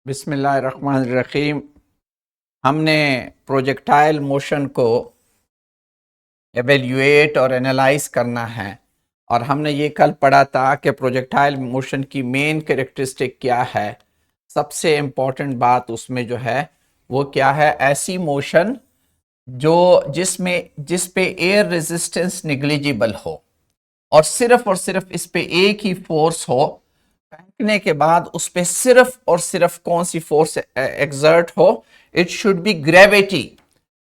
बिस्मिल्लाहिर्रहमानिर्रहीम। हमने projectile motion को एवेल्यूएट और एनालाइज करना है और हमने ये कल पढ़ा था कि प्रोजेक्टाइल मोशन की मेन कैरेक्टरिस्टिक क्या है। सबसे इम्पोर्टेंट बात उसमें जो है वो क्या है, ऐसी मोशन जो जिस पे एयर रेजिस्टेंस निग्लिजिबल हो और सिर्फ इस पे एक ही फोर्स हो, फेंकने के बाद उस पे सिर्फ और सिर्फ कौन सी फोर्स एक्सर्ट हो, इट शुड बी ग्रेविटी,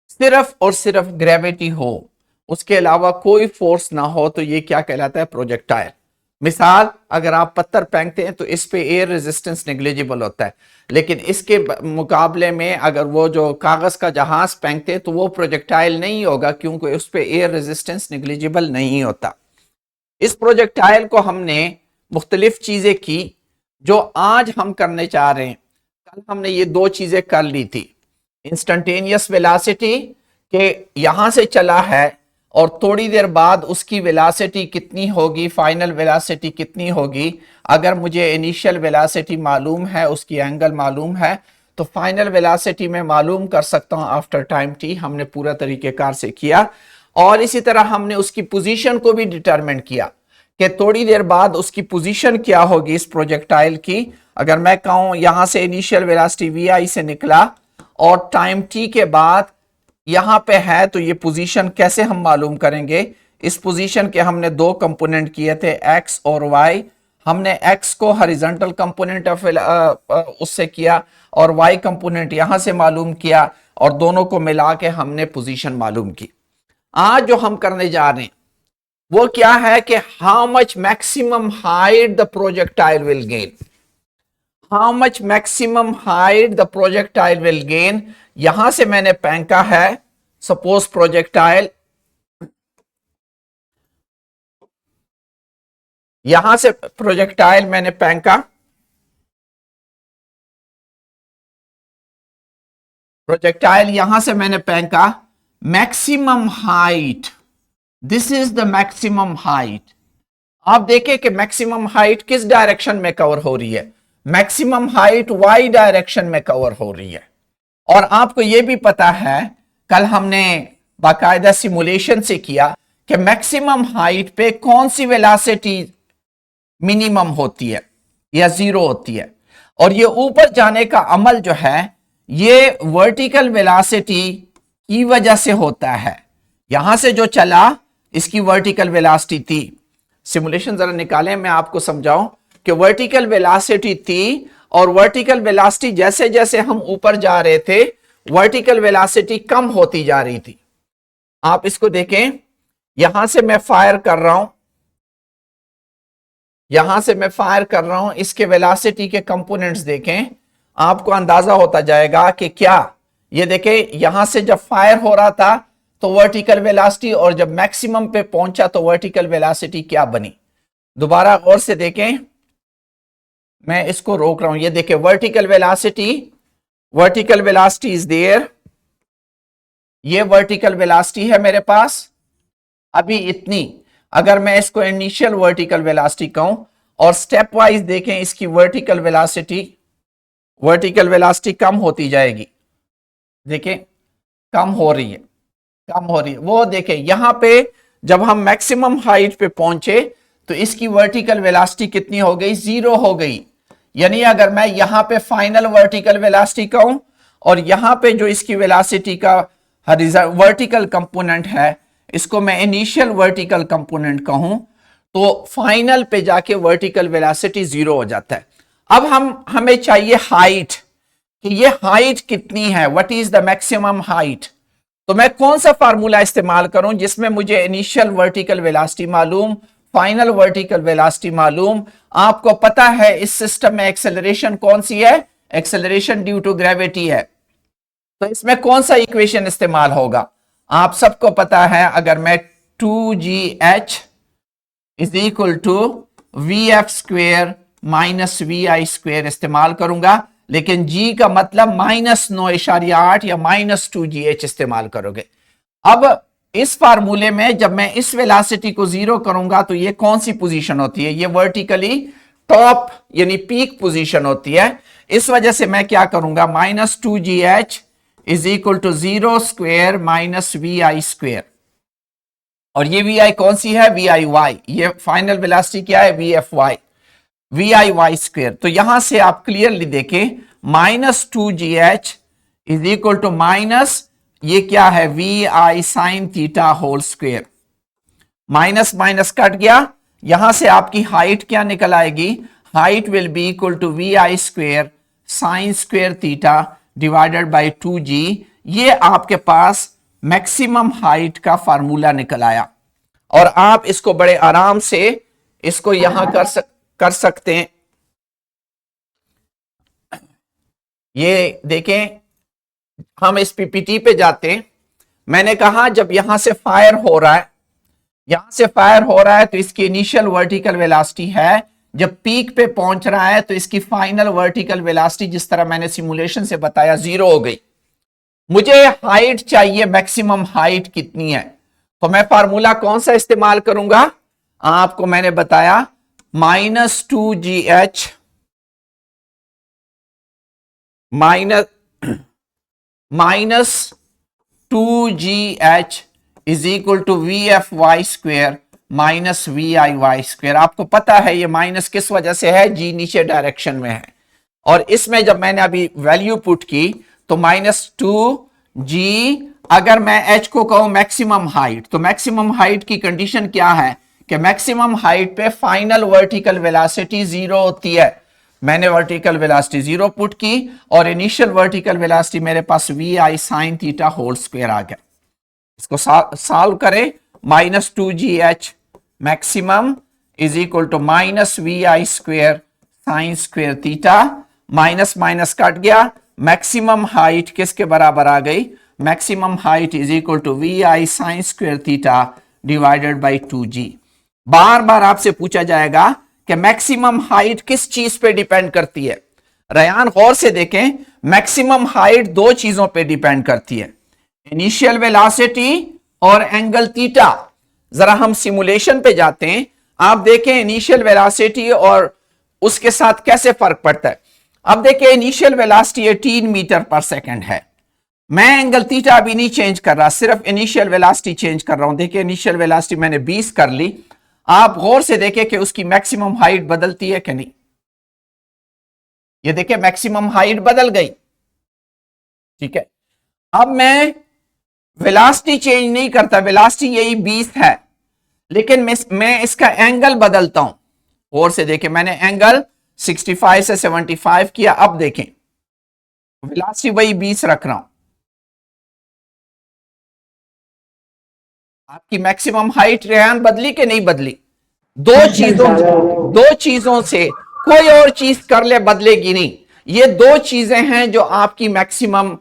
सिर्फ और सिर्फ ग्रेविटी हो, उसके अलावा कोई फोर्स ना हो, तो ये क्या कहलाता है, प्रोजेक्टाइल। मिसाल, अगर आप पत्थर फेंकते हैं तो इस पे एयर रेजिस्टेंस नेग्लिजिबल होता है, लेकिन इसके मुकाबले में अगर वो जो कागज का जहाज फेंकते हैं तो वो प्रोजेक्टाइल नहीं होगा, क्योंकि उस पे एयर रेजिस्टेंस नेग्लिजिबल नहीं होता। इस प्रोजेक्टाइल को हमने मुख्तलिफ चीजें की जो आज हम करने चाह रहे हैं। कल हमने ये दो चीजें कर ली थी, इंस्टेंटेनियस वेलोसिटी के यहां से चला है और थोड़ी देर बाद उसकी वेलोसिटी कितनी होगी, फाइनल वेलोसिटी कितनी होगी। अगर मुझे इनिशियल वेलोसिटी मालूम है, उसकी एंगल मालूम है, तो फाइनल वेलोसिटी में मालूम कर सकता हूं आफ्टर टाइम टी। हमने पूरा तरीकेकार से किया और इसी तरह हमने उसकी पोजीशन को भी डिटरमिन किया कि थोड़ी देर बाद उसकी पोजीशन क्या होगी इस प्रोजेक्टाइल की। अगर मैं कहूं यहां से इनिशियल वेलोसिटी वी आई से निकला और टाइम टी के बाद यहां पे है, तो ये पोजीशन कैसे हम मालूम करेंगे। इस पोजीशन के हमने दो कंपोनेंट किए थे, एक्स और वाई। हमने एक्स को हॉरिजॉन्टल कंपोनेंट ऑफ उससे किया और वाई कंपोनेंट यहां से मालूम किया और दोनों को मिला के हमने पोजीशन मालूम की। आज जो हम करने जा रहे हैं वो क्या है कि how much maximum height the projectile will gain, how much maximum height the projectile will gain. यहां से मैंने फेंका है, सपोज प्रोजेक्टाइल यहां से प्रोजेक्टाइल मैंने फेंका, प्रोजेक्टाइल यहां से मैंने फेंका, maximum height, this is the maximum height. आप देखें कि मैक्सिमम हाइट किस डायरेक्शन में कवर हो रही है, मैक्सिमम हाइट वाई डायरेक्शन में कवर हो रही है। और आपको यह भी पता है, कल हमने बाकायदा सिमुलेशन से किया कि मैक्सिमम हाइट पे कौन सी वेलोसिटी मिनिमम होती है या जीरो होती है। और ये ऊपर जाने का अमल जो है ये वर्टिकल वेलोसिटी की वजह से होता है। यहां से जो चला इसकी वर्टिकल वेलोसिटी थी, सिमुलेशन जरा निकालें मैं आपको समझाऊं कि वर्टिकल वेलोसिटी थी और वर्टिकल वेलोसिटी जैसे जैसे हम ऊपर जा रहे थे वर्टिकल वेलोसिटी कम होती जा रही थी। आप इसको देखें, यहां से मैं फायर कर रहा हूं, यहां से मैं फायर कर रहा हूं, इसके वेलोसिटी के कंपोनेंट्स देखें, आपको अंदाजा होता जाएगा कि क्या। ये देखें, यहां से जब फायर हो रहा था तो वर्टिकल वेलोसिटी, और जब मैक्सिमम पे पहुंचा तो वर्टिकल वेलोसिटी क्या बनी। दोबारा गौर से देखें, मैं इसको रोक रहा हूं, ये देखें वर्टिकल वेलोसिटी इज देयर, ये वर्टिकल वेलोसिटी है मेरे पास अभी इतनी। अगर मैं इसको इनिशियल वर्टिकल वेलोसिटी कहूं और स्टेप वाइज देखें, इसकी वर्टिकल वेलोसिटी कम होती जाएगी, देखें कम हो रही है, कम हो रही है। वो देखें यहां पे जब हम मैक्सिमम हाइट पे पहुंचे तो इसकी वर्टिकल वेलोसिटी कितनी हो गई, जीरो हो गई। यानी अगर मैं यहां पे फाइनल वर्टिकल वेलोसिटी कहूं और यहां पे जो इसकी वेलोसिटी का वर्टिकल कंपोनेंट है इसको मैं इनिशियल वर्टिकल कंपोनेंट कहूं, तो फाइनल पे जाके वर्टिकल वेलोसिटी जीरो हो जाता है। अब हमें चाहिए हाइट, कि ये हाइट कितनी है, what is the maximum height. तो मैं कौन सा फार्मूला इस्तेमाल करूं जिसमें मुझे इनिशियल वर्टिकल वेलोसिटी मालूम, फाइनल वर्टिकल वेलोसिटी मालूम। आपको पता है इस सिस्टम में एक्सेलरेशन कौन सी है, एक्सेलरेशन ड्यू टू ग्रेविटी है। तो इसमें कौन सा इक्वेशन इस्तेमाल होगा, आप सबको पता है। अगर मैं 2gh is equal to V F square minus V I square इस्तेमाल करूंगा, लेकिन g का मतलब -9.8 या -2gh इस्तेमाल करोगे। अब इस फार्मूले में जब मैं इस वेलोसिटी को जीरो करूंगा तो ये कौन सी पोजीशन होती है, ये वर्टिकली टॉप यानी पीक पोजीशन होती है। इस वजह से मैं क्या करूंगा, -2gh is equal to 0 square minus vi square. और ये vi कौन सी है, vi, ये फाइनल वेलोसिटी क्या है, vfy, vi स्क्वेयर। तो यहां से आप क्लियरली देखें -2gh is equal to minus ये क्या है, vi sine theta whole square. Minus minus cut गया, यहां से आपकी हाइट क्या निकल आएगी, height will be equal to vi square sine square theta divided by 2g। ये आपके पास मैक्सिमम हाइट का फार्मूला निकल आया। और आप इसको बड़े आराम से इसको यहां कर सकते हैं। ये देखें, हम इस पीपीटी पे जाते हैं। मैंने कहा जब यहां से फायर हो रहा है, यहां से फायर हो रहा है तो इसकी इनिशियल वर्टिकल वेलोसिटी है, जब पीक पे पहुंच रहा है तो इसकी फाइनल वर्टिकल वेलोसिटी जिस तरह मैंने सिमुलेशन से बताया 0 हो गई। मुझे हाइट चाहिए, मैक्सिमम हाइट कितनी है, तो मैं फार्मूला कौन सा इस्तेमाल करूंगा, आपको मैंने बताया -2gh -2gh is equal to vfy square minus viy square. आपको पता है ये माइनस किस वजह से है, g नीचे डायरेक्शन में है। और इसमें जब मैंने अभी वैल्यू पुट की तो -2g, अगर मैं h को कहूं मैक्सिमम हाइट, तो मैक्सिमम हाइट की कंडीशन क्या है कि मैक्सिमम हाइट पे फाइनल वर्टिकल वेलोसिटी 0 होती है। मैंने वर्टिकल वेलोसिटी 0 पुट की और इनिशियल वर्टिकल वेलोसिटी मेरे पास vi sine theta whole square आ गया। इसको सॉल्व करें, -2gh maximum is equal to minus vi square sine square theta, minus minus cut गया, मैक्सिमम हाइट किसके बराबर आ गई, maximum height is equal to vi sine square theta divided by 2g। बार बार आपसे पूछा जाएगा कि मैक्सिमम हाइट किस चीज पे डिपेंड करती है। रयान गौर से देखें, मैक्सिमम हाइट दो चीजों पे डिपेंड करती है, इनिशियल वेलोसिटी और एंगल थीटा। जरा हम सिमुलेशन पे जाते हैं, आप देखें इनिशियल वेलोसिटी और उसके साथ कैसे फर्क पड़ता है। अब देखिए इनिशियल वेलोसिटी 18 मीटर पर सेकंड है, मैं एंगल थीटा अभी नहीं चेंज कर रहा, सिर्फ इनिशियल वेलोसिटी चेंज कर रहा हूं। देखिए इनिशियल वेलोसिटी मैंने 20 कर ली, आप गौर से देखें कि उसकी मैक्सिमम हाइट बदलती है कि नहीं। ये देखिए मैक्सिमम हाइट बदल गई, ठीक है। अब मैं वेलोसिटी चेंज नहीं करता, वेलोसिटी यही 20 है, लेकिन मैं इसका एंगल बदलता हूं। गौर से देखें, मैंने एंगल 65 से 75 किया। अब देखें वेलोसिटी वही 20 रख रहा हूं, आपकी मैक्सिमम हाइट रेहान बदली कि नहीं बदली। दो चीजों से कोई और चीज कर ले बदलेगी नहीं। ये दो चीजें हैं जो आपकी मैक्सिमम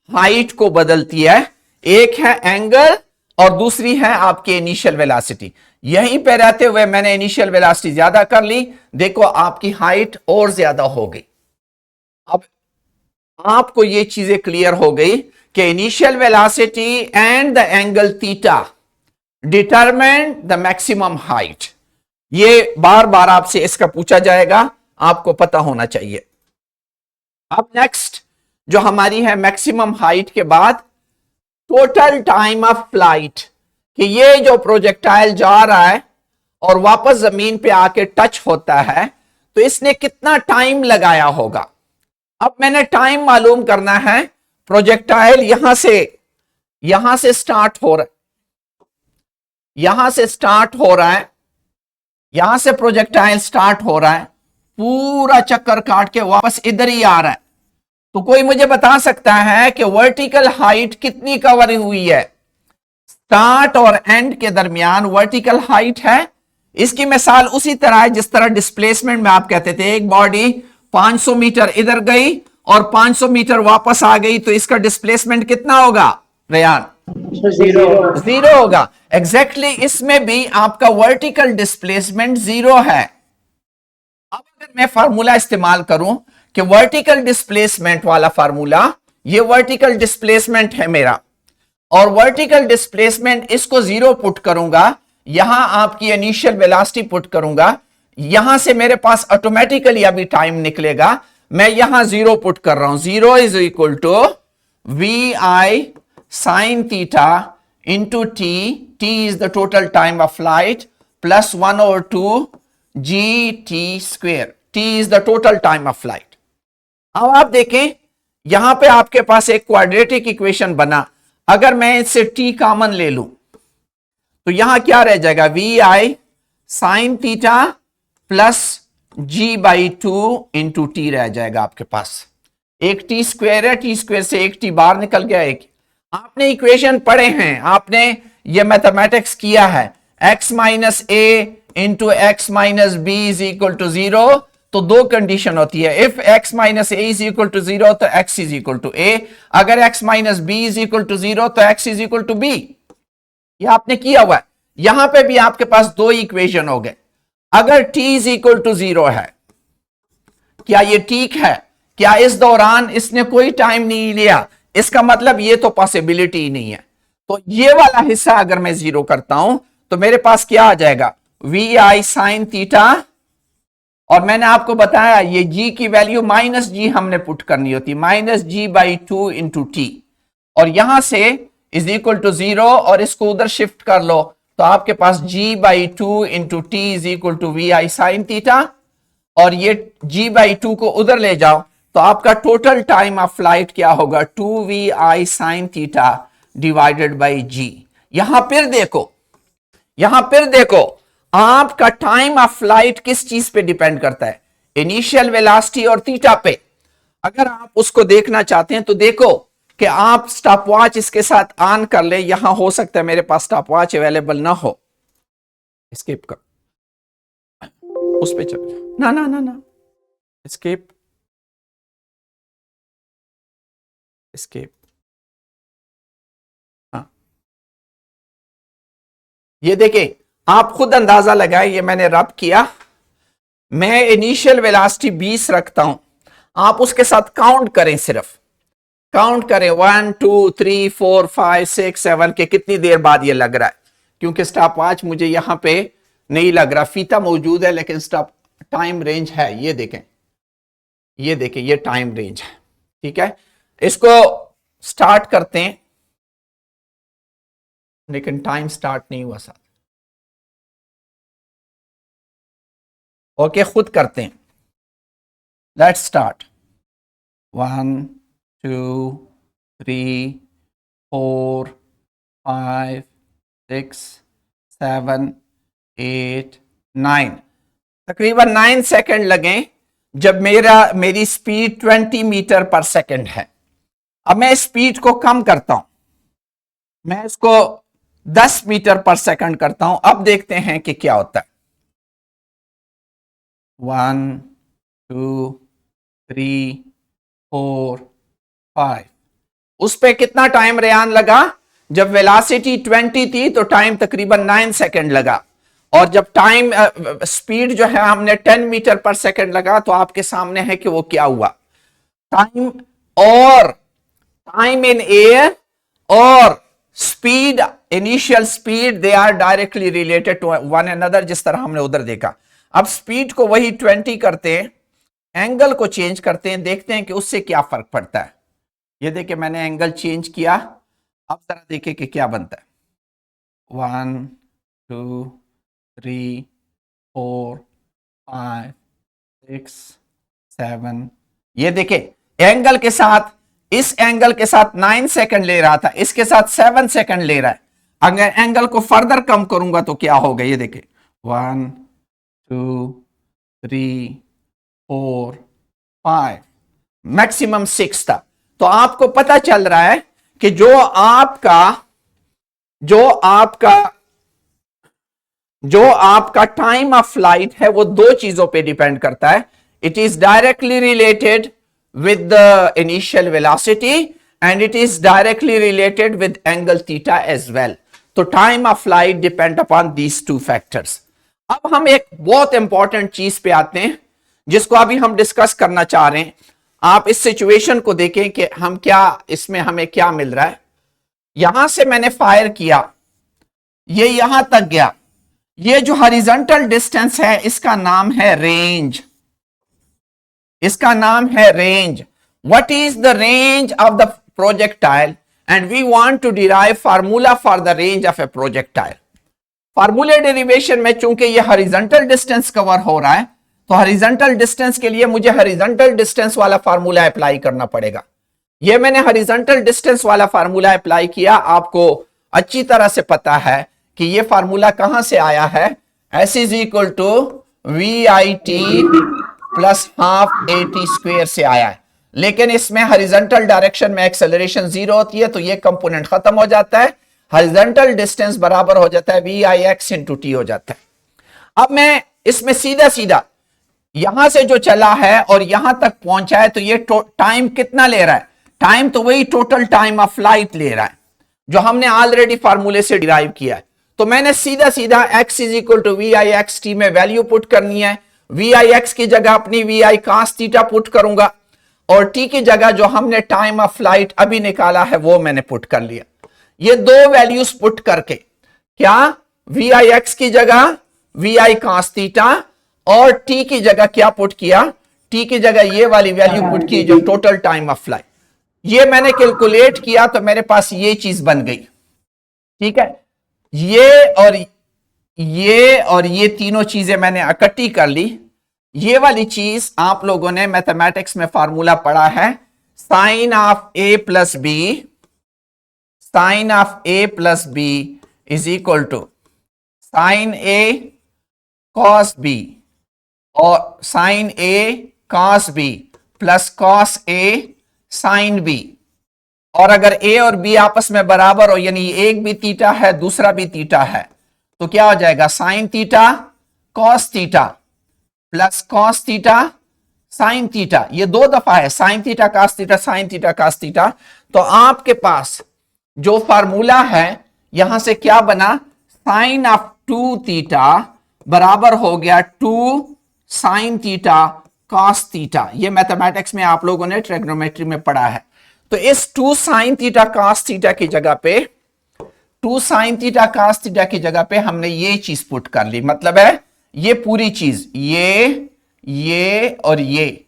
हाइट को बदलती है, एक है एंगल और दूसरी है आपकी इनिशियल वेलोसिटी। यहीं पे रहते हुए मैंने इनिशियल वेलोसिटी ज्यादा कर ली, देखो आपकी हाइट और ज्यादा हो गई। अब आपको ये चीजें क्लियर हो गई कि initial velocity and the angle theta determine the maximum height. ये बार बार आपसे इसका पूछा जाएगा, आपको पता होना चाहिए। अब नेक्स्ट जो हमारी है मैक्सिमम हाइट के बाद टोटल टाइम ऑफ फ्लाइट, कि ये जो प्रोजेक्टाइल जा रहा है और वापस जमीन पे आके टच होता है तो इसने कितना टाइम लगाया होगा। अब मैंने टाइम मालूम करना है। प्रोजेक्टाइल यहां से स्टार्ट हो रहा है, यहां से स्टार्ट हो रहा है, यहां से प्रोजेक्टाइल स्टार्ट हो रहा है, पूरा चक्कर काट के वापस इधर ही आ रहा है। तो कोई मुझे बता सकता है कि वर्टिकल हाइट कितनी कवर हुई है, स्टार्ट और एंड के दरमियान वर्टिकल हाइट है। इसकी मिसाल उसी तरह है जिस तरह डिस्प्लेसमेंट में आप कहते थे एक बॉडी 500 मीटर इधर गई और 500 मीटर वापस आ गई, तो इसका डिस्प्लेसमेंट कितना होगा रेयान, 0 होगा। एग्जैक्टली इसमें भी आपका वर्टिकल डिस्प्लेसमेंट 0 है। अब अगर मैं फार्मूला इस्तेमाल करूं कि वर्टिकल डिस्प्लेसमेंट वाला फार्मूला, ये वर्टिकल डिस्प्लेसमेंट है मेरा, और वर्टिकल डिस्प्लेसमेंट इसको 0 पुट करूंगा, यहां आपकी इनिशियल वेलोसिटी पुट करूंगा, यहां से मेरे पास ऑटोमेटिकली अभी टाइम निकलेगा। मैं यहां 0 पुट कर रहा हूं। 0 is equal to V I sine theta into T, T is the total time of flight, plus 1/2 G T square, T is the total time of flight. अब आप देखें यहां पे आपके पास एक क्वाड्रेटिक इक्वेशन बना। अगर मैं इससे टी कॉमन ले लूं तो यहां क्या रह जाएगा, V I sine theta plus G by 2 into T रह जाएगा आपके पास। एक टी स्क्वेयर है, टी स्क्वेयर से एक टी बाहर निकल गया। एक आपने इक्वेशन पढ़े हैं, आपने ये मैथमेटिक्स किया है, x minus A into X minus B is equal to 0। तो दो कंडीशन होती है, if x minus A is equal to 0 तो x is equal to A, अगर x minus B is equal to 0 तो x is equal to B. ये आपने किया हुआ है। यहां पे भी आपके पास दो इक्वेशन हो गए। अगर t इज इक्वल टू 0 है, क्या ये ठीक है? क्या इस दौरान इसने कोई टाइम नहीं लिया? इसका मतलब ये तो पॉसिबिलिटी ही नहीं है। तो ये वाला हिस्सा अगर मैं 0 करता हूं तो मेरे पास क्या आ जाएगा, वी आई साइन थीटा, और मैंने आपको बताया ये g की वैल्यू माइनस जी हमने पुट करनी होती, minus G by 2 into T, और यहां से इज इक्वल टू 0 और इसको उधर शिफ्ट कर लो तो आपके पास g by 2 into T is equal to V I sine theta, और ये g बाई 2 को उधर ले जाओ तो आपका टोटल टाइम ऑफ फ्लाइट क्या होगा, 2 V I sine theta divided by G. यहां फिर देखो आपका टाइम ऑफ फ्लाइट किस चीज पे डिपेंड करता है, इनिशियल वेलोसिटी और थीटा पे। अगर आप उसको देखना चाहते हैं तो देखो कि आप स्टॉप वॉच इसके साथ ऑन कर ले। यहां हो सकता है मेरे पास स्टॉप वॉच अवेलेबल ना हो, एस्केप कर, उस पे चल ना ना ना ना, एस्केप एस्केप। हाँ, ये देखें, आप खुद अंदाजा लगाए, ये मैंने रब किया। मैं इनिशियल वेलोसिटी 20 रखता हूं, आप उसके साथ काउंट करें, सिर्फ काउंट करें 1 2 3 4 5 6 7 के कितनी देर बाद ये लग रहा है। क्योंकि स्टॉप वॉच मुझे यहां पे नहीं लग रहा, फीता मौजूद है लेकिन स्टॉप टाइम रेंज है। ये देखें ये टाइम रेंज है, ठीक है। इसको स्टार्ट करते हैं, लेकिन टाइम स्टार्ट नहीं हुआ साथ। ओके, खुद करते हैं। Let's start. 1 2 3 4 5 6 7 8 9, तकरीबन 9 सेकंड लगे जब मेरी स्पीड 20 मीटर पर सेकंड है। अब मैं स्पीड को कम करता हूं, मैं इसको 10 मीटर पर सेकंड करता हूं। अब देखते हैं कि क्या होता है। 1 2 3 4 5, उस पे कितना टाइम रेयान लगा? जब वेलोसिटी 20 थी तो टाइम तकरीबन 9 सेकंड लगा, और जब टाइम स्पीड जो है हमने 10 मीटर पर सेकंड लगा तो आपके सामने है कि वो क्या हुआ। टाइम और टाइम इन एयर और speed, initial speed, they are directly related to one another, जिस तरह हमने उधर देखा। अब स्पीड को वही 20 करते हैं, एंगल को चेंज करते हैं, देखते हैं कि उससे क्या फर्क पड़ता है। ये देखिए मैंने एंगल चेंज किया, अब जरा देखिए कि क्या बनता है। 1 2 3 4 5 6 7, ये देखे एंगल के साथ, इस एंगल के साथ 9 सेकंड ले रहा था, इसके साथ 7 सेकंड ले रहा है। अगर एंगल को फर्दर कम करूंगा तो क्या होगा, ये देखे 1 2 3 4 5, मैक्सिमम 6 था। तो आपको पता चल रहा है कि जो आपका टाइम ऑफ फ्लाइट है वो दो चीजों पे डिपेंड करता है। It is directly related with the initial velocity and it is directly related with angle theta as well. तो time of flight depend upon these two factors. अब हम एक बहुत इंपॉर्टेंट चीज पे आते हैं जिसको अभी हम डिस्कस करना चाह रहे हैं। आप इस सिचुएशन को देखें कि हम क्या, इसमें हमें क्या मिल रहा है। यहां से मैंने फायर किया, ये यहां तक गया, ये जो हॉरिजॉन्टल डिस्टेंस है इसका नाम है रेंज, इसका नाम है range. What is the range of the projectile and we want to derive formula for the range of a projectile. फार्मूले डेरिवेशन में चूंकि ये हॉरिजॉन्टल डिस्टेंस कवर हो रहा है, तो हॉरिजॉन्टल डिस्टेंस के लिए मुझे हॉरिजॉन्टल डिस्टेंस वाला फार्मूला अप्लाई करना पड़ेगा। ये मैंने हॉरिजॉन्टल डिस्टेंस वाला फार्मूला अप्लाई किया। आपको अच्छी तरह से पता है कि ये फार्मूला कहां से आया है, S is equal to V I T plus half A T square से आया है। लेकिन इसमें हॉरिजॉन्टल डायरेक्शन में एक्सेलरेशन 0 होती है, तो ये कंपोनेंट खत्म हो जाता है, हॉरिजॉन्टल डिस्टेंस बराबर हो जाता है V I X into T हो जाता है। अब मैं इसमें सीधा सीधा यहां से जो चला है और यहां तक पहुंचा है, तो ये टाइम कितना ले रहा है, टाइम तो वही टोटल टाइम ऑफ फ्लाइट ले रहा है जो हमने ऑलरेडी फार्मूले से डिराइव किया है। तो मैंने सीधा सीधा x is equal to V I X T में वैल्यू पुट करनी है। वी आई एक्स की जगह अपनी V I cos theta put करूंगा और t की जगह जो हमने टाइम ऑफ फ्लाइट अभी निकाला है वो मैंने पुट कर लिया। ये दो वैल्यूज पुट करके क्या, वी आई एक्स की जगह वी आई कास थीटा और t की जगह क्या पुट किया, t की जगह ये वाली वैल्यू पुट की जो टोटल टाइम ऑफ फ्लाइट। ये मैंने कैलकुलेट किया तो मेरे पास ये चीज बन गई। ठीक है, ये और ये तीनों चीजें मैंने इकट्ठी कर ली। ये वाली चीज आप लोगों ने मैथमेटिक्स में फार्मूला पढ़ा है, sine of A plus B, sine of A plus B is equal to sine A cos B और sine A cos B plus cos A sine B. और अगर ए और बी आपस में बराबर हो, यानी एक भी थीटा है दूसरा भी थीटा है, तो क्या हो जाएगा, sine theta cos theta plus cos theta sine theta. ये दो दफा है, sine theta cos theta, sine theta cos theta. तो आपके पास जो फार्मूला है यहां से क्या बना, साइन ऑफ 2 थीटा बराबर हो गया 2 साइन थीटा कॉस थीटा। ये मैथमेटिक्स में आप लोगों ने ट्रिग्नोमेट्री में पढ़ा है। तो इस 2 साइन थीटा कॉस थीटा की जगह पे, 2 साइन थीटा कॉस थीटा की जगह पे हमने ये चीज पुट कर ली। मतलब है ये पूरी चीज, ये और ये,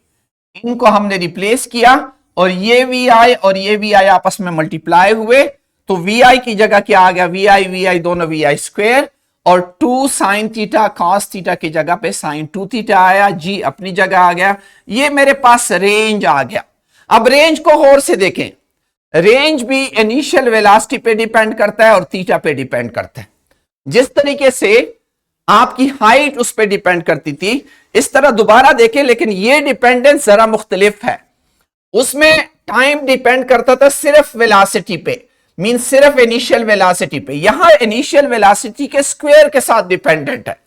इनको हमने रिप्लेस किया और ये वी आई और ये वी आई आपस में मल्टीप्लाई हुए, तो वी आई की जगह क्या आ गया, वी आई दोनों वी आई स्क्वेयर, और 2 साइन थीटा कॉस थीटा की जगह पे साइन 2 थीटा आया, जी अपनी जगह आ गया। ये मेरे पास रेंज आ गया। अब रेंज को और से देखें, रेंज भी इनिशियल वेलोसिटी पे डिपेंड करता है और थीटा पे डिपेंड करता है। जिस तरीके से आपकी हाइट उस पर डिपेंड करती थी, इस तरह दोबारा देखें, लेकिन ये डिपेंडेंस जरा मुख्तलिफ है। उसमें टाइम डिपेंड करता था सिर्फ वेलोसिटी पे, मीन सिर्फ इनिशियल वेलोसिटी पे। यहां इनिशियल वेलोसिटी के स्क्वायर के साथ डिपेंडेंट है।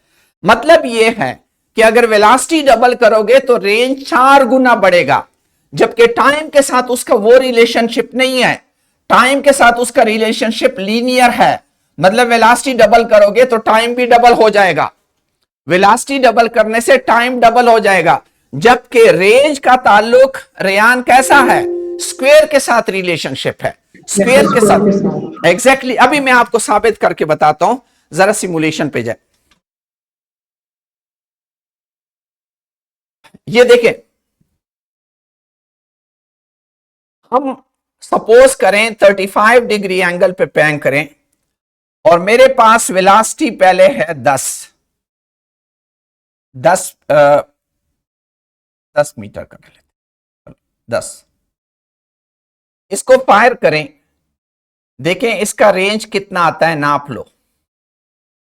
मतलब यह है कि अगर वेलोसिटी डबल करोगे तो रेंज 4 गुना बढ़ेगा, जबकि टाइम के साथ उसका वो रिलेशनशिप नहीं है। टाइम के साथ उसका रिलेशनशिप लीनियर है। मतलब वेलोसिटी डबल करोगे तो टाइम भी डबल हो जाएगा, वेलोसिटी डबल करने से टाइम डबल हो जाएगा। जबकि रेंज का ताल्लुक रेयान कैसा है, स्क्वायर के साथ रिलेशनशिप है, स्क्वायर के साथ एग्जैक्टली। अभी मैं आपको साबित करके बताता हूं, जरा सिमुलेशन पे जाए। ये देखें, हम सपोज करें 35 डिग्री एंगल पे पैंग करें और मेरे पास वेलोसिटी पहले है 10 मीटर कर लेते, 10। इसको फायर करें, देखें इसका रेंज कितना आता है, नाप लो।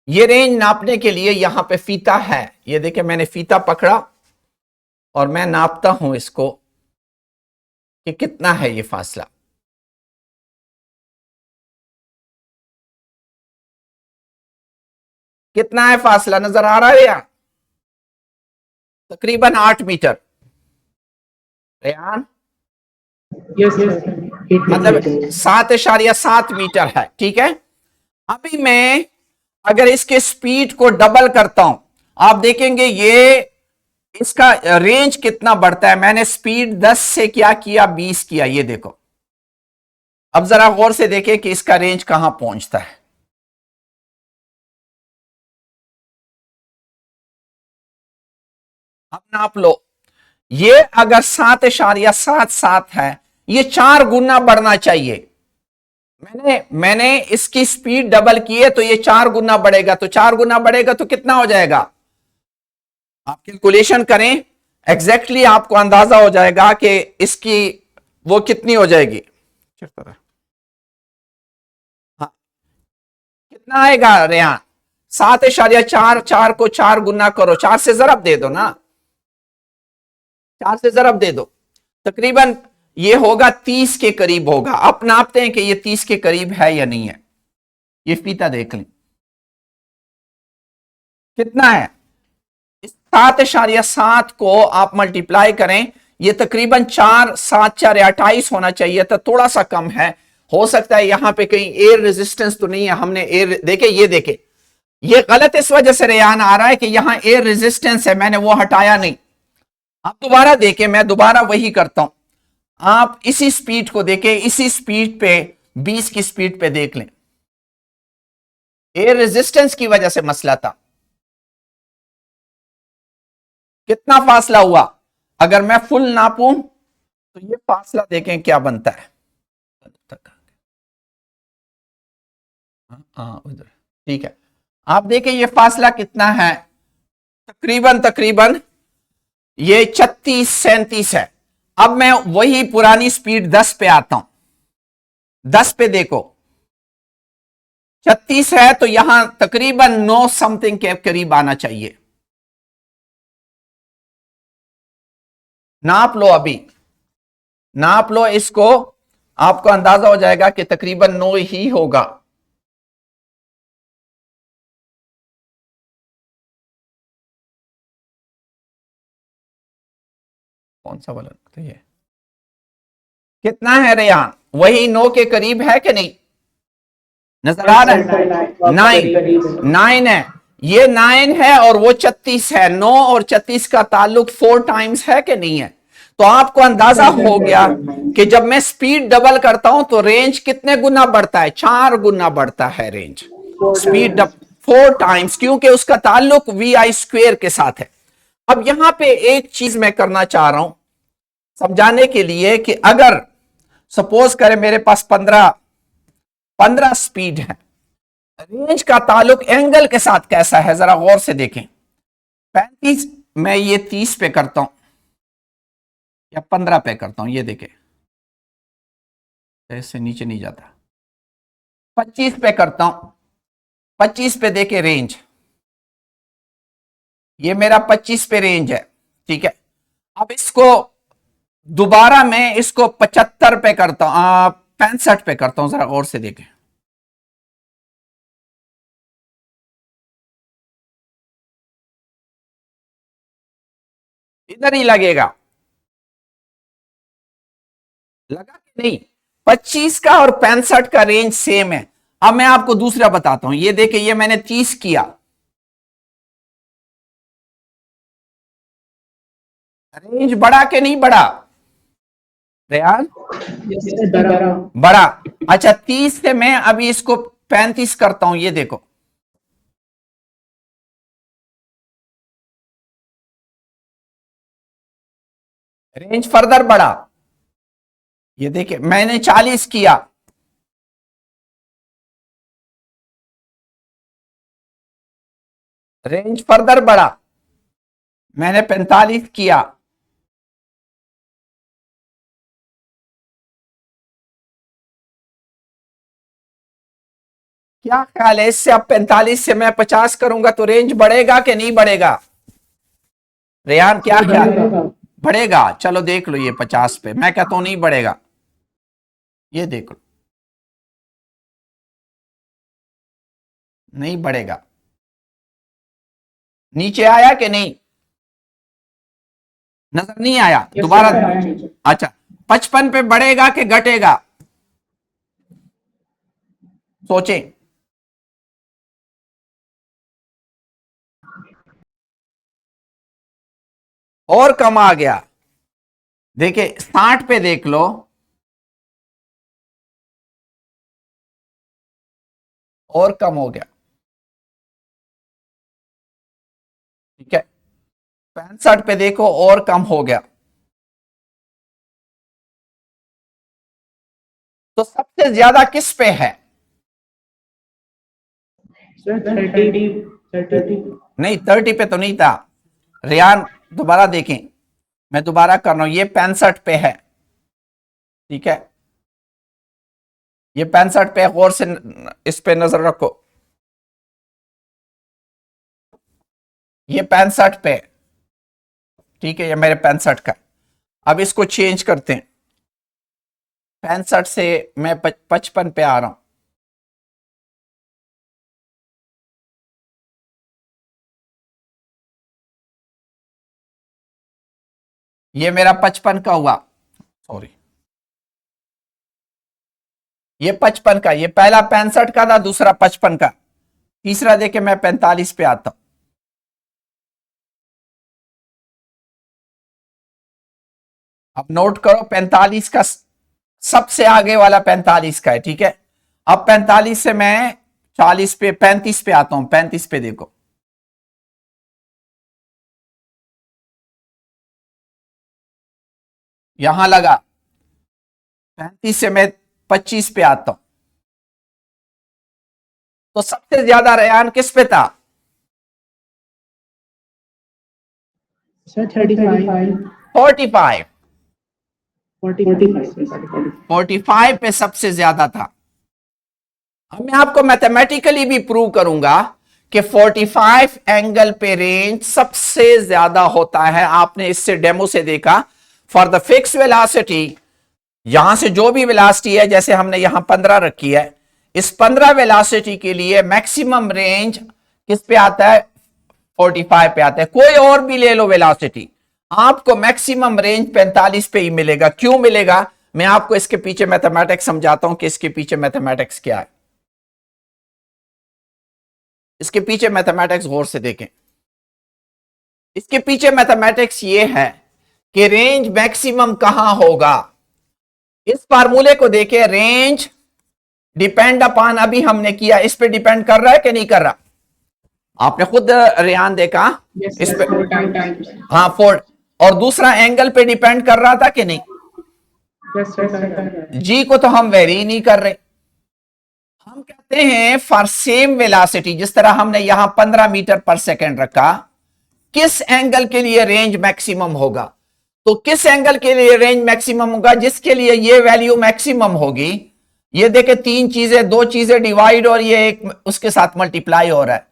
ये रेंज नापने के लिए यहां पे फीता है, ये देखें मैंने फीता पकड़ा और मैं नापता हूं इसको कि कितना है ये फासला। कितना है फासला, नजर आ रहा है या, तकरीबन 8 मीटर। रेयान मतलब 7.7 मीटर है। ठीक है, अभी मैं अगर इसके स्पीड को डबल करता हूं, आप देखेंगे ये इसका रेंज कितना बढ़ता है। मैंने स्पीड 10 से क्या किया, 20 किया, ये देखो। अब जरा गौर से देखें कि इसका रेंज कहां पहुंचता है। अब नाप लो, ये अगर 7.77 है, ये 4 गुना बढ़ना चाहिए। मैंने इसकी स्पीड डबल की है तो ये 4 गुना बढ़ेगा, तो 4 गुना बढ़ेगा तो कितना हो जाएगा, आप कैलकुलेशन करें, एग्जैक्टली आपको अंदाजा हो जाएगा कि इसकी वो कितनी हो जाएगी। हाँ, कितना आएगा रेहान, 7.4, 4 को 4 गुना करो, 4 से जरब दे दो ना, 4 से जरब दे दो, तकरीबन ये होगा 30 के करीब होगा। अब नापते हैं कि ये 30 के करीब है या नहीं है। ये फीता देख लें कितना है, 7.7 को आप मल्टीप्लाई करें, ये तकरीबन 4, 7, 4, 28 होना चाहिए था, थोड़ा सा कम है। हो सकता है यहां पे कहीं एयर रेजिस्टेंस तो नहीं है, हमने एयर देखे, ये देखे, ये गलत इस वजह से रेयान आ रहा है कि यहां एयर रेजिस्टेंस है, मैंने वो हटाया नहीं। आप दोबारा देखें, मैं दोबारा वही करता हूं, आप इसी स्पीड को देखें, इसी स्पीड पे 20 की स्पीड पे देख लें, एयर रेजिस्टेंस की वजह से मसला था। कितना फासला हुआ, अगर मैं फुल नापूं तो ये फासला देखें क्या बनता है। हाँ उधर, ठीक है, आप देखें ये फासला कितना है, तकरीबन तकरीबन ये 36-37 है। अब मैं वही पुरानी स्पीड 10 पे आता हूं, 10 पे देखो 36 है, तो यहां तकरीबन 9 समथिंग के करीब आना चाहिए। नाप लो, अभी नाप लो इसको, आपको अंदाजा हो जाएगा कि तकरीबन 9 ही होगा। कौन सा वाला तो ये कितना है रेहान, वही 9 के करीब है कि नहीं, नजर आ रहा है, 9 है, ये 9 है और वो 36 है, 9 और 36 का ताल्लुक 4 टाइम्स है कि नहीं है। तो आपको अंदाजा हो गया कि जब मैं स्पीड डबल करता हूं तो रेंज कितने गुना बढ़ता है, 4 गुना बढ़ता है रेंज, स्पीड 4 टाइम्स, क्योंकि उसका ताल्लुक वी आई स्क्वेयर के साथ है। अब यहां पे एक चीज मैं करना चाह रहा हूं समझाने के लिए कि अगर सपोज करें मेरे पास 15 स्पीड है, रेंज का ताल्लुक एंगल के साथ कैसा है जरा गौर से देखें। 35, मैं ये 30 पे करता हूं या 15 पे करता हूं, ये देखें ऐसे नीचे नहीं जाता, 25 पे करता हूं, 25 पे देखे रेंज, ये मेरा 25 पे रेंज है, ठीक है। अब इसको दोबारा मैं इसको 75 पे करता हूं, 65 पे करता हूं, जरा गौर से देखें, इधर ही लगेगा, लगा कि नहीं, 25 का और 65 का रेंज सेम है। अब मैं आपको दूसरा बताता हूं, ये देखिए, ये मैंने 30 किया, रेंज बढ़ा के नहीं बढ़ा रेयान, बढ़ा। अच्छा, 30 से मैं अभी इसको 35 करता हूं, ये देखो, रेंज फर्दर बढ़ा, ये देखिए मैंने 40 किया, रेंज फर्दर बढ़ा, मैंने 45 किया, क्या ख्याल है इससे, अब 45 से मैं 50 करूंगा तो रेंज बढ़ेगा कि नहीं बढ़ेगा, रेयान क्या ख्याल, बढ़ेगा। चलो देख लो, ये 50 पे, मैं कहता हूं नहीं बढ़ेगा, ये देख लो नहीं बढ़ेगा, नीचे आया कि नहीं, नजर नहीं आया, दोबारा, अच्छा 55 पे बढ़ेगा कि घटेगा, सोचें, और कम आ गया, देखिए 60 पे देख लो, और कम हो गया, ठीक है। 65 पे देखो और कम हो गया। तो सबसे ज्यादा किस पे है? सर 30 30 नहीं 30 पे तो नहीं था रियान, दोबारा देखें, मैं दोबारा कर रहा हूं, ये 65 पे है, ठीक है, ये 65 पे गौर से इस पे नजर रखो, ये 65 पे, ठीक है, ये मेरे 65 का। अब इसको चेंज करते हैं, 65 से मैं 55 पे आ रहा हूं। ये मेरा 55 का हुआ, सॉरी, ये 55 का, ये पहला 65 का था, दूसरा 55 का, तीसरा देखे मैं 45 पे आता हूं। अब नोट करो 45 का सबसे आगे वाला 45 का है, ठीक है। अब 45 से मैं 40 पे 35 पे आता हूं, 35 पे देखो, यहां लगा, 35 से मैं 25 पे आता हूं। तो सबसे ज्यादा रेयान किस पे था? सर 35 45, 45 45 पे सबसे ज्यादा था। अब मैं आपको मैथमेटिकली भी प्रूव करूंगा कि 45 एंगल पे रेंज सबसे ज्यादा होता है। आपने इससे डेमो से देखा, फॉर द फिक्स वेलोसिटी, यहां से जो भी वेलोसिटी है, जैसे हमने यहां 15 रखी है, इस 15 वेलोसिटी के लिए मैक्सिमम रेंज किस पे आता है? 45 पे आता है। कोई और भी ले लो वेलोसिटी, आपको मैक्सिमम रेंज 45 पे ही मिलेगा। क्यों मिलेगा? मैं आपको इसके पीछे मैथमेटिक्स समझाता हूं कि इसके पीछे मैथमेटिक्स क्या है। इसके पीछे मैथमेटिक्स गौर से देखें। इसके पीछे मैथमेटिक्स ये है कि रेंज मैक्सिमम कहां होगा। इस फार्मूले को देखें, रेंज डिपेंड अपॉन, अभी हमने किया, इस पे डिपेंड कर रहा है कि नहीं कर रहा? आपने खुद रेयान देखा इस पे, हाँ 4, और दूसरा एंगल पे डिपेंड कर रहा था कि नहीं? जी को तो हम वेरी नहीं कर रहे। हम कहते हैं फॉर सेम वेलोसिटी, जिस तरह हमने यहां 15 मीटर पर सेकेंड रखा, किस एंगल के लिए रेंज मैक्सिमम होगा? तो किस एंगल के लिए रेंज मैक्सिमम होगा? जिसके लिए ये वैल्यू मैक्सिमम होगी, ये देखे तीन चीजें, दो चीजें डिवाइड और ये एक उसके साथ मल्टीप्लाई हो रहा है।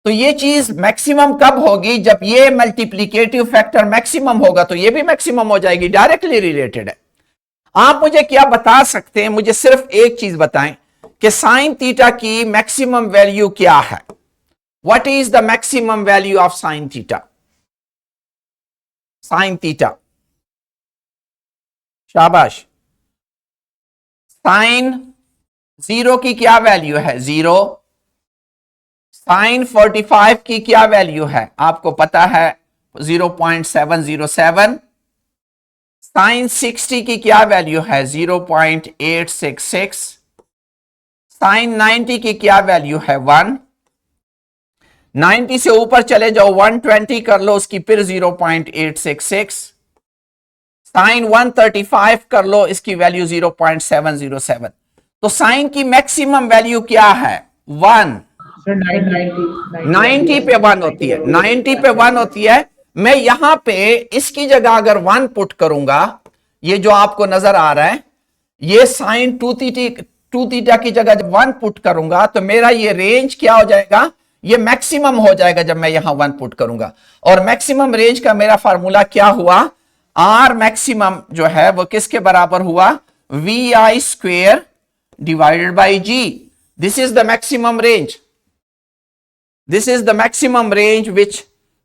तो ये चीज मैक्सिमम कब होगी? जब ये मल्टीप्लीकेटिव फैक्टर मैक्सिमम होगा, तो ये भी मैक्सिमम हो जाएगी। डायरेक्टली रिलेटेड है। आप मुझे क्या बता सकते हैं? मुझे सिर्फ एक चीज बताएं कि साइन थीटा की मैक्सिमम वैल्यू क्या है? What is the maximum value of sine theta? Sine theta, शाबाश। साइन 0 की क्या वैल्यू है? 0। साइन 45 की क्या वैल्यू है? आपको पता है 0.707। साइन 60 की क्या वैल्यू है? 0.866। साइन 90 की क्या वैल्यू है? 1। 90 से ऊपर चले जाओ, 120 कर लो उसकी, फिर 0.866। साइन 135 कर लो, इसकी वैल्यू 0.707। तो साइन की मैक्सिमम वैल्यू क्या है? 1। 90 पे 1 होती है, 90 पे 1 होती है। मैं यहां पे इसकी जगह अगर 1 पुट करूंगा, ये जो आपको नजर आ रहा है, ये साइन 2 थीटा की जगह जब 1 पुट करूंगा, तो मेरा ये रेंज क्या हो जाएगा? ये मैक्सिमम हो जाएगा जब मैं यहां 1 पुट करूंगा। और मैक्सिमम रेंज का मेरा फार्मूला क्या हुआ? आर मैक्सिमम जो है वो किसके बराबर हुआ? V I square divided by G. This is the maximum range. This is the maximum range which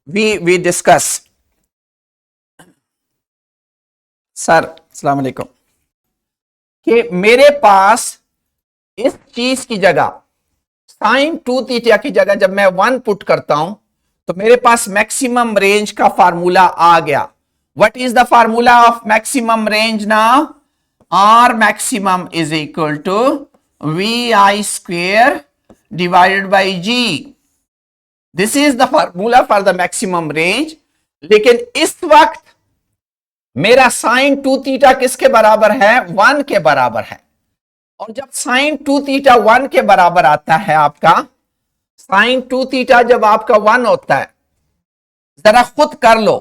we discuss. Sir अस्सलाम वालेकुम, कि मेरे पास इस चीज की जगह साइन 2 थीटा की जगह जब मैं 1 पुट करता हूं, तो मेरे पास मैक्सिमम रेंज का फार्मूला आ गया। What is the formula of maximum range now? R maximum is equal to V I square divided by G. This is the formula for the maximum range. लेकिन इस वक्त मेरा साइन 2 थीटा किसके बराबर है? 1 के बराबर है। और जब साइन 2 थीटा 1 के बराबर आता है आपका, साइन 2 थीटा जब आपका 1 होता है, जरा खुद कर लो,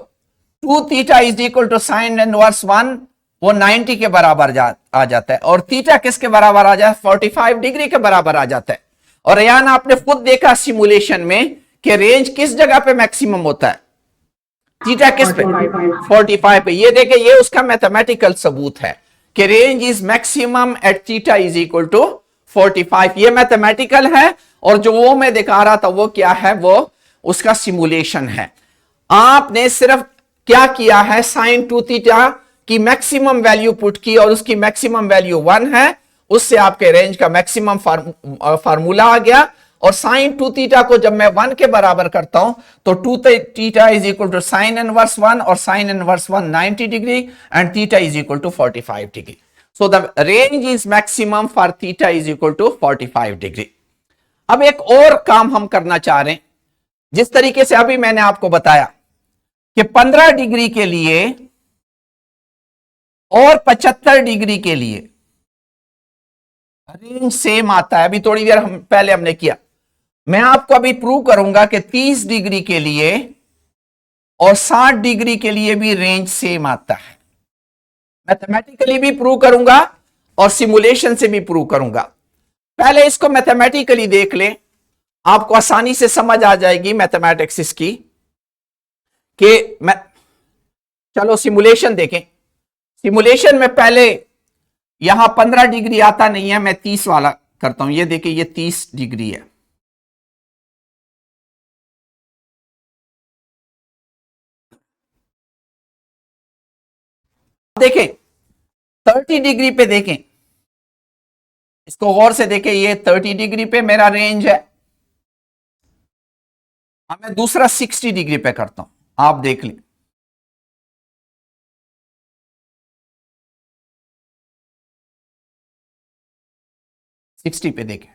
2 theta is equal to sine inverse 1, वो 90 के बराबर आ जाता है। और थीटा किसके बराबर आ जाता है? 45 डिग्री के बराबर आ जाता है। और यहाँ आपने खुद देखा सिमुलेशन में कि रेंज किस जगह पे मैक्सिमम होता है? थीटा किस पे? 45 पे। ये देखे, ये उसका मैथमेटिकल सबूत है कि range is maximum at theta is equal to 45। ये मैथमेटिकल है। और जो वो मैं दिखा रहा था वो क्या है? वो उसका सिमुलेशन है। आपने सिर्फ क्या किया है? साइन 2 थीटा की मैक्सिमम वैल्यू पुट की और उसकी मैक्सिमम वैल्यू 1 है, उससे आपके रेंज का मैक्सिमम फार्मूला आ गया। और साइन 2 थीटा को जब मैं 1 के बराबर करता हूं तो 2 theta is equal to sine inverse 1, और sine inverse 1 90 degree and theta is equal to 45 degree. So the range is maximum for theta is equal to 45 degree. अब एक और काम हम करना चाह रहे हैं, जिस तरीके से अभी मैंने आपको बताया कि 15 डिग्री के लिए और 75 डिग्री के लिए रेंज सेम आता है। अभी थोड़ी देर पहले हमने किया। मैं आपको अभी प्रूव करूंगा कि 30 डिग्री के लिए और 60 डिग्री के लिए भी रेंज सेम आता है। मैथमेटिकली भी प्रूव करूंगा और सिमुलेशन से भी प्रूव करूंगा। पहले इसको मैथमेटिकली देख लें, आपको आसानी से समझ आ जाएगी मैथमेटिक्स इसकी कि चलो सिमुलेशन देखें। सिमुलेशन में पहले यहां 15 डिग्री आता नहीं है, मैं 30 वाला करता हूं। ये देखिए, ये 30 डिग्री है। देखें 30 डिग्री पे, देखें इसको गौर से देखें, ये 30 डिग्री पे मेरा रेंज है। अब मैं दूसरा 60 डिग्री पे करता हूं, आप देख लें। सिक्सटी पे देखें,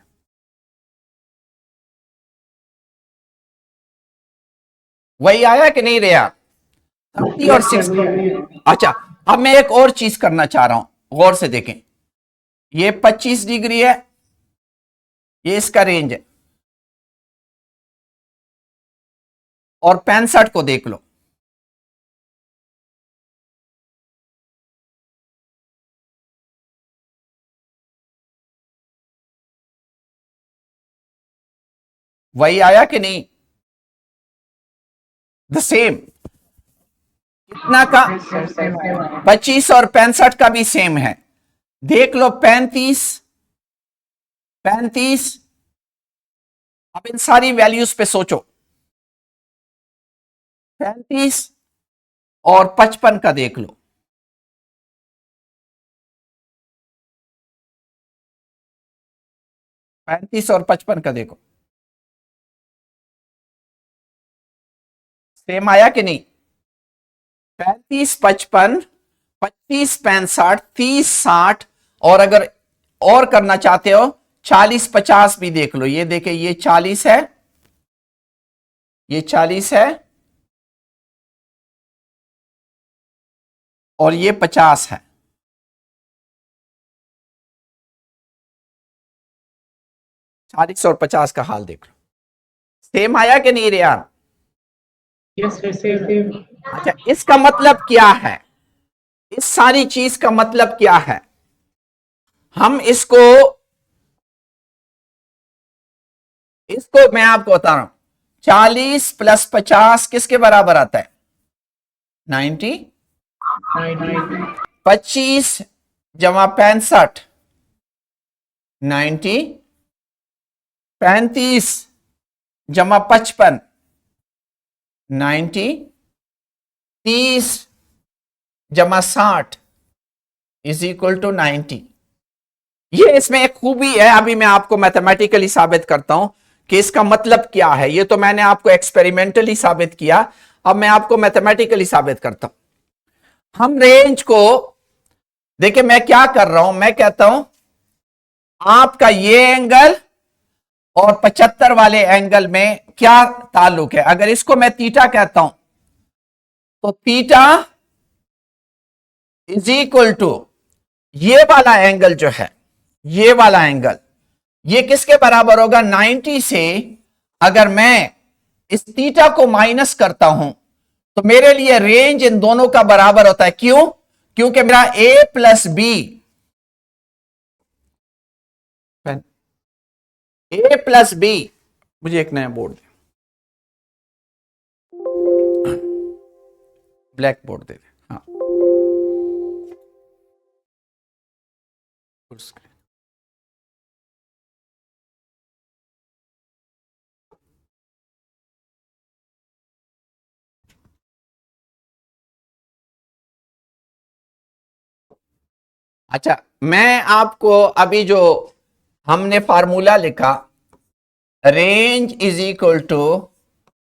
वही आया कि नहीं रहा? 30 और 60। अच्छा, अब मैं एक और चीज करना चाह रहा हूं, गौर से देखें। ये 25 डिग्री है, ये इसका रेंज है। और 65 को देख लो, वही आया कि नहीं? The same. कितना का? 25 और 65 का भी सेम है। देख लो 35, 35। अब इन सारी वैल्यूज पे सोचो। 35 और 55 का देख लो। 35 और 55 का देखो, सेम आया कि नहीं? 35, 55, 25, 65, 30, 60। और अगर और करना चाहते हो 40, 50 भी देख लो। ये देखे, ये 40 है, ये 40 है, और ये 50 है। 40 और 50 का हाल देख लो, सेम आया कि नहीं रिया? Yes, sir, same. अच्छा, इसका मतलब क्या है? इस सारी चीज का मतलब क्या है? हम इसको मैं आपको बता रहा हूं। 40 प्लस 50 किसके बराबर आता है? 90। 25 जमा 65 90। 35 जमा 55 90। 30 जमा 60 इज इक्वल टू 90। ये इसमें एक खूबी है, अभी मैं आपको मैथमेटिकली साबित करता हूं कि इसका मतलब क्या है। ये तो मैंने आपको एक्सपेरिमेंटली साबित किया, अब मैं आपको मैथमेटिकली साबित करता हूं। हम रेंज को देखिए, मैं क्या कर रहा हूं, मैं कहता हूं आपका ये एंगल और 75 वाले एंगल में क्या ताल्लुक है। अगर इसको मैं थीटा कहता हूं तो थीटा इज इक्वल टू ये वाला एंगल जो है, ये वाला एंगल, ये किसके बराबर होगा? 90 से अगर मैं इस थीटा को माइनस करता हूं तो मेरे लिए रेंज इन दोनों का बराबर होता है। क्यों? क्योंकि मेरा a plus B, A plus B, मुझे एक नया बोर्ड दे, ब्लैक बोर्ड दे दे। हाँ, फुल स्क्रीन। अच्छा, मैं आपको अभी जो हमने फार्मूला लिखा, range is equal to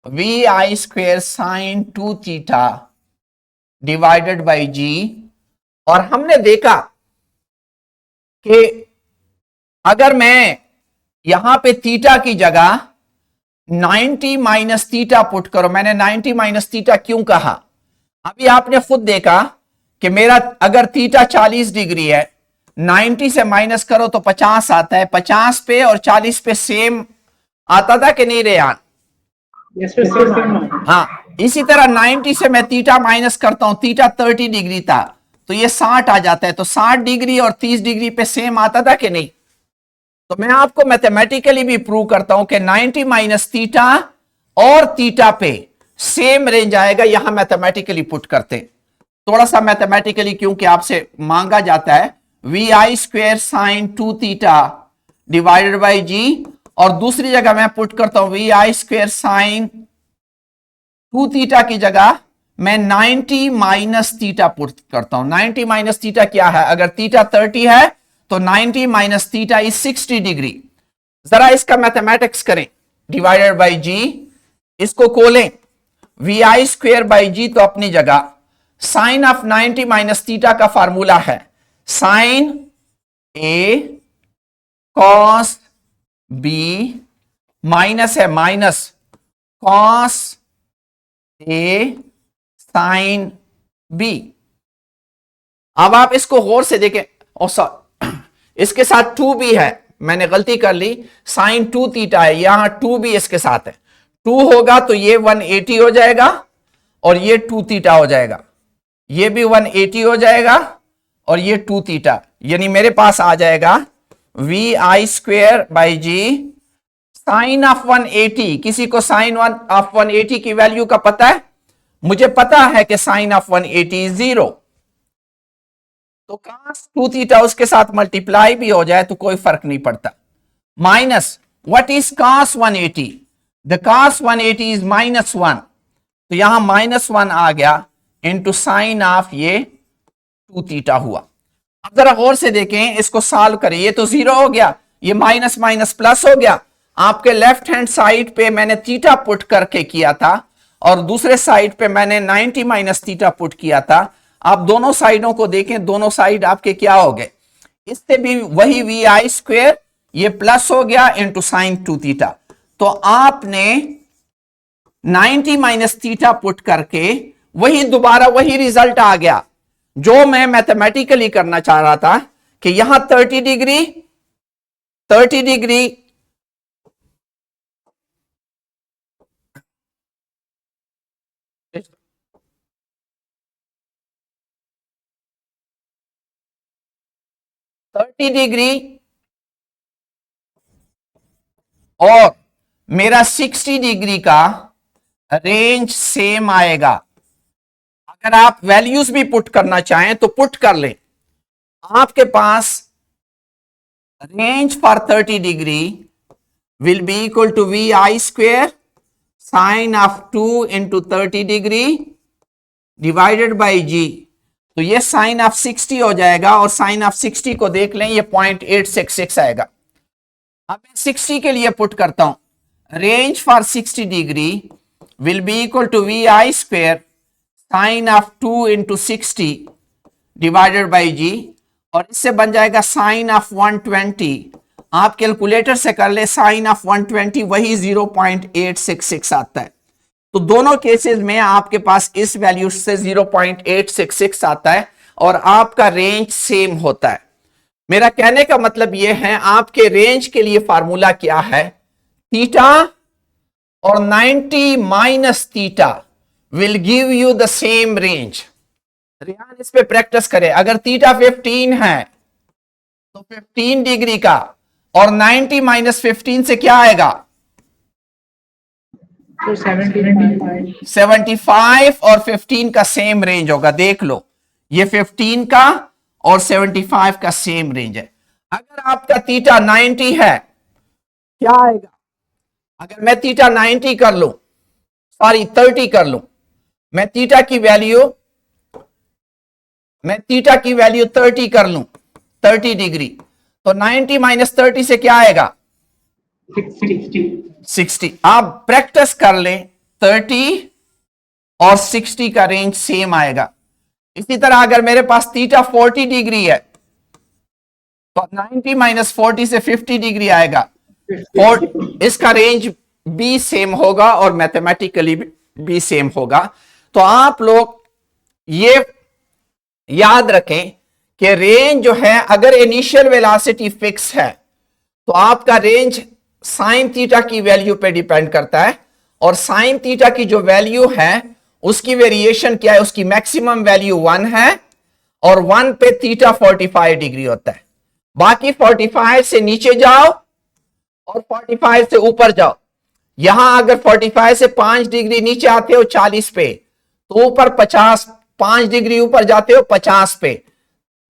V I square sine 2 theta divided by G, और हमने देखा कि अगर मैं यहां पे थीटा की जगह 90 माइनस थीटा पुट करो, मैंने 90 माइनस थीटा क्यों कहा? अभी आपने खुद देखा कि मेरा अगर थीटा 40 डिग्री है, 90 से माइनस करो तो 50 आता है, 50 पे और 40 पे सेम आता था कि नहीं रेयान? Yes, sir, same. हाँ, इसी तरह 90 से मैं थीटा माइनस करता हूं, थीटा 30 डिग्री था तो ये 60 आ जाता है, तो 60 डिग्री और 30 डिग्री पे सेम आता था कि नहीं? तो मैं आपको मैथमेटिकली भी प्रूव करता हूं कि 90 माइनस थीटा और थीटा पे सेम रेंज आएगा। यहां मैथमेटिकली पुट करते, थोड़ा सा मैथमेटिकली क्योंकि आपसे मांगा जाता है, V I square sine 2 theta divided by G, और दूसरी जगह मैं पुट करता हूं V I square sine 2 theta की जगह मैं 90 माइनस थीटा पुट करता हूं। 90 माइनस थीटा क्या है? अगर थीटा 30 है तो 90 माइनस थीटा इज 60 डिग्री। जरा इसका मैथमेटिक्स करें, डिवाइडेड बाई जी, इसको खोलें, we I square by G तो अपनी जगह, साइन ऑफ 90 माइनस थीटा का फार्मूला है sign A cos B, minus है minus cos A sine B. अब आप इसको गौर से देखें, इसके साथ 2 भी है, मैंने गलती कर ली, साइन 2 थीटा है, यहां 2 भी इसके साथ है, 2 होगा तो ये 180 हो जाएगा और ये 2 थीटा हो जाएगा, ये भी 180 हो जाएगा और ये 2 थीटा, यानी मेरे पास आ जाएगा V I square by G sine of 180। किसी को साइन ऑफ 180 की वैल्यू का पता है? मुझे पता है कि साइन ऑफ 180 इज 0, तो cos 2 थीटा उसके साथ मल्टीप्लाई भी हो जाए तो कोई फर्क नहीं पड़ता। Minus what is cos 180? The cos 180 is -1, तो यहां -1 आ गया इंटू साइन ऑफ ये 2 थीटा हुआ। अब जरा गौर से देखें, इसको सॉल्व करें, ये तो 0 हो गया, ये माइनस माइनस प्लस हो गया। आपके लेफ्ट हैंड साइड पे मैंने थीटा पुट करके किया था और दूसरे साइड पे मैंने 90 माइनस थीटा पुट किया था। आप दोनों साइडों को देखें, दोनों साइड आपके क्या हो गए? इससे भी वही वी आई स्क्वेयर, ये प्लस हो गया इंटू साइन 2 थीटा। तो आपने 90 माइनस थीटा पुट करके वही दोबारा वही रिजल्ट आ गया जो मैं मैथमेटिकली करना चाह रहा था कि यहां 30 डिग्री 30 डिग्री और मेरा 60 डिग्री का रेंज सेम आएगा। अगर आप वैल्यूज भी पुट करना चाहें तो पुट कर लें, आपके पास range for 30 degree will be equal to V I square sine of 2 into 30 degree divided by G, तो ये साइन ऑफ 60 हो जाएगा और साइन ऑफ 60 को देख लें, ये 0.866 आएगा। अब मैं 60 के लिए पुट करता हूं, range for 60 degree will be equal to V I square sine of 2 into 60 divided by G, और इससे बन जाएगा साइन ऑफ 120। आप कैलकुलेटर से कर ले, साइन ऑफ 120 वही 0.866 आता है। तो दोनों केसेस में आपके पास इस वैल्यू से 0.866 आता है और आपका रेंज सेम होता है। मेरा कहने का मतलब यह है आपके रेंज के लिए फार्मूला क्या है, थीटा और 90 minus theta will give you the same range. रियान इस पे प्रैक्टिस करें। अगर थीटा 15 है तो 15 डिग्री का और 90 माइनस 15 से क्या आएगा, So 75. 75 और 15 का सेम रेंज होगा। देख लो ये 15 का और 75 का सेम रेंज है। अगर आपका थीटा 90 है क्या आएगा, अगर मैं थीटा 90 कर लूं, सॉरी 30 कर लूं, मैं थीटा की वैल्यू 30 कर लूं, 30 डिग्री, तो 90 माइनस 30 से क्या आएगा 60। आप प्रैक्टिस कर लें, 30 और 60 का रेंज सेम आएगा। इसी तरह अगर मेरे पास थीटा 40 डिग्री है तो 90 माइनस 40 से 50 डिग्री आएगा, और इसका रेंज भी सेम होगा और मैथमेटिकली भी सेम होगा। तो आप लोग ये याद रखें कि रेंज जो है, अगर इनिशियल वेलोसिटी फिक्स है तो आपका रेंज साइन थीटा की वैल्यू पे डिपेंड करता है, और साइन थीटा की जो वैल्यू है उसकी वेरिएशन क्या है, उसकी मैक्सिमम वैल्यू 1 है और 1 पे थीटा 45 डिग्री होता है। बाकी 45 से नीचे जाओ और 45 से ऊपर जाओ। यहां अगर 45 से 5 डिग्री नीचे आते हो 40 पे, तो ऊपर 50, 5 डिग्री ऊपर जाते हो 50 पे,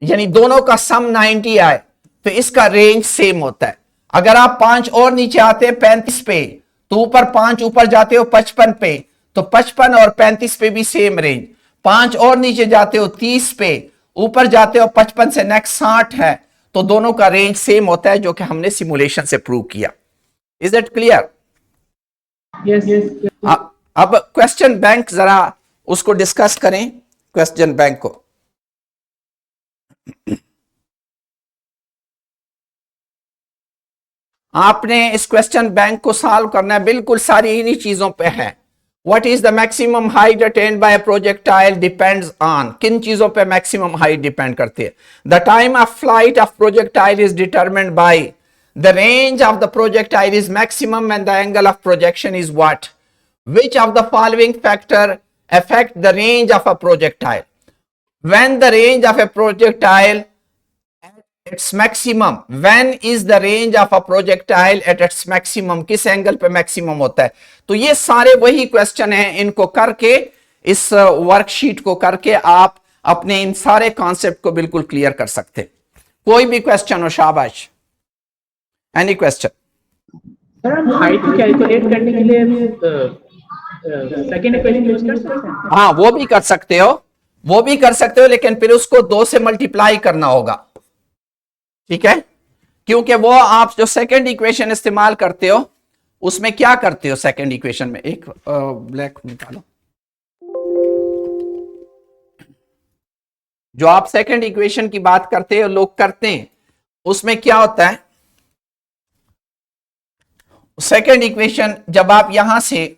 यानी दोनों का सम 90 आए, तो इसका रेंज सेम होता है। अगर आप 5 और नीचे आते हैं 35 पे, तो ऊपर 5 ऊपर जाते हो 55 पे, तो 55 और 35 पे भी सेम रेंज। 5 और नीचे जाते हो 30 पे, ऊपर जाते हो 55 से नेक्स्ट 60 है, तो दोनों का रेंज सेम होता है, जो कि हमने सिमुलेशन से प्रूव किया। Is it clear? Yes. अब क्वेश्चन बैंक जरा उसको डिस्कस करें, क्वेश्चन बैंक को। आपने इस क्वेश्चन बैंक को सॉल्व करना है, बिल्कुल सारी इन्हीं चीजों पे है। What is the maximum height attend bye projectile depends on, किन चीजों पे मैक्सिमम हाइट डिपेंड करती है। The time of flight of projectile is determined by the range of the projectile is maximum and the angle of projection is what, which of the following factor affect the range of a projectile? When the range of a projectile at its maximum, when is the range of a projectile at its maximum, किस angle पे maximum होता है। तो ये सारे वही question हैं, इनको करके, इस वर्कशीट को करके आप अपने इन सारे कॉन्सेप्ट को बिल्कुल क्लियर कर सकते। कोई भी क्वेश्चन हो, शाबाश, एनी क्वेश्चन। सर हम हाइट को कैलकुलेट करने के लिए सेकंड इक्वेशन यूज कर सकते हैं? हाँ वो भी कर सकते हो, वो भी कर सकते हो, लेकिन फिर उसको 2 से मल्टीप्लाई करना होगा, ठीक है? क्योंकि वो आप जो सेकंड इक्वेशन इस्तेमाल करते हो उसमें क्या करते हो, सेकंड इक्वेशन में एक ब्लैक निकालो, जो आप सेकंड इक्वेशन की बात करते हो, लोग करते हैं, उसमें क्या होता है, सेकंड इक्वेशन जब आप यहां से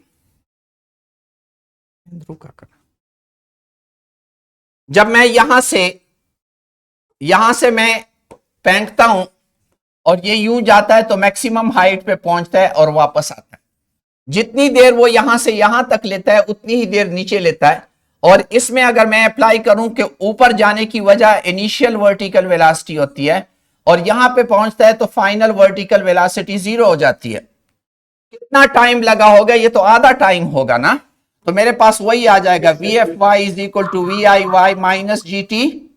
जब मैं यहां से मैं फेंकता हूं और ये यूं जाता है तो मैक्सिमम हाइट पे पहुंचता है और वापस आता है। जितनी देर वो यहां से यहां तक लेता है उतनी ही देर नीचे लेता है। और इसमें अगर मैं अप्लाई करूं कि ऊपर जाने की वजह इनिशियल वर्टिकल वेलोसिटी होती है और यहां पे पहुंचता है तो फाइनल वर्टिकल वेलोसिटी 0 हो जाती है। कितना टाइम लगा होगा, ये तो आधा टाइम होगा ना। तो मेरे पास वही आ जाएगा, V F Y is equal to V I Y minus G T.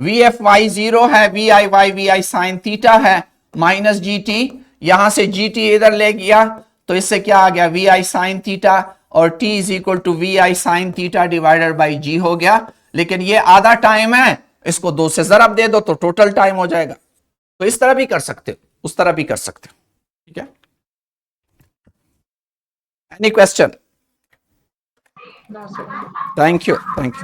V F Y 0 है, V I Y V I sine theta है, माइनस जी टी। यहां से जी टी इधर ले गया तो इससे क्या आ गया, वी आई साइन थीटा, और T is equal to V I sine theta divided by G हो गया। लेकिन ये आधा टाइम है, इसको 2 से ज़रब दे दो तो टोटल टाइम हो जाएगा। तो इस तरह भी कर सकते हो, उस तरह भी कर सकते हो, ठीक है? Any question? No, sir. Thank you, thank you.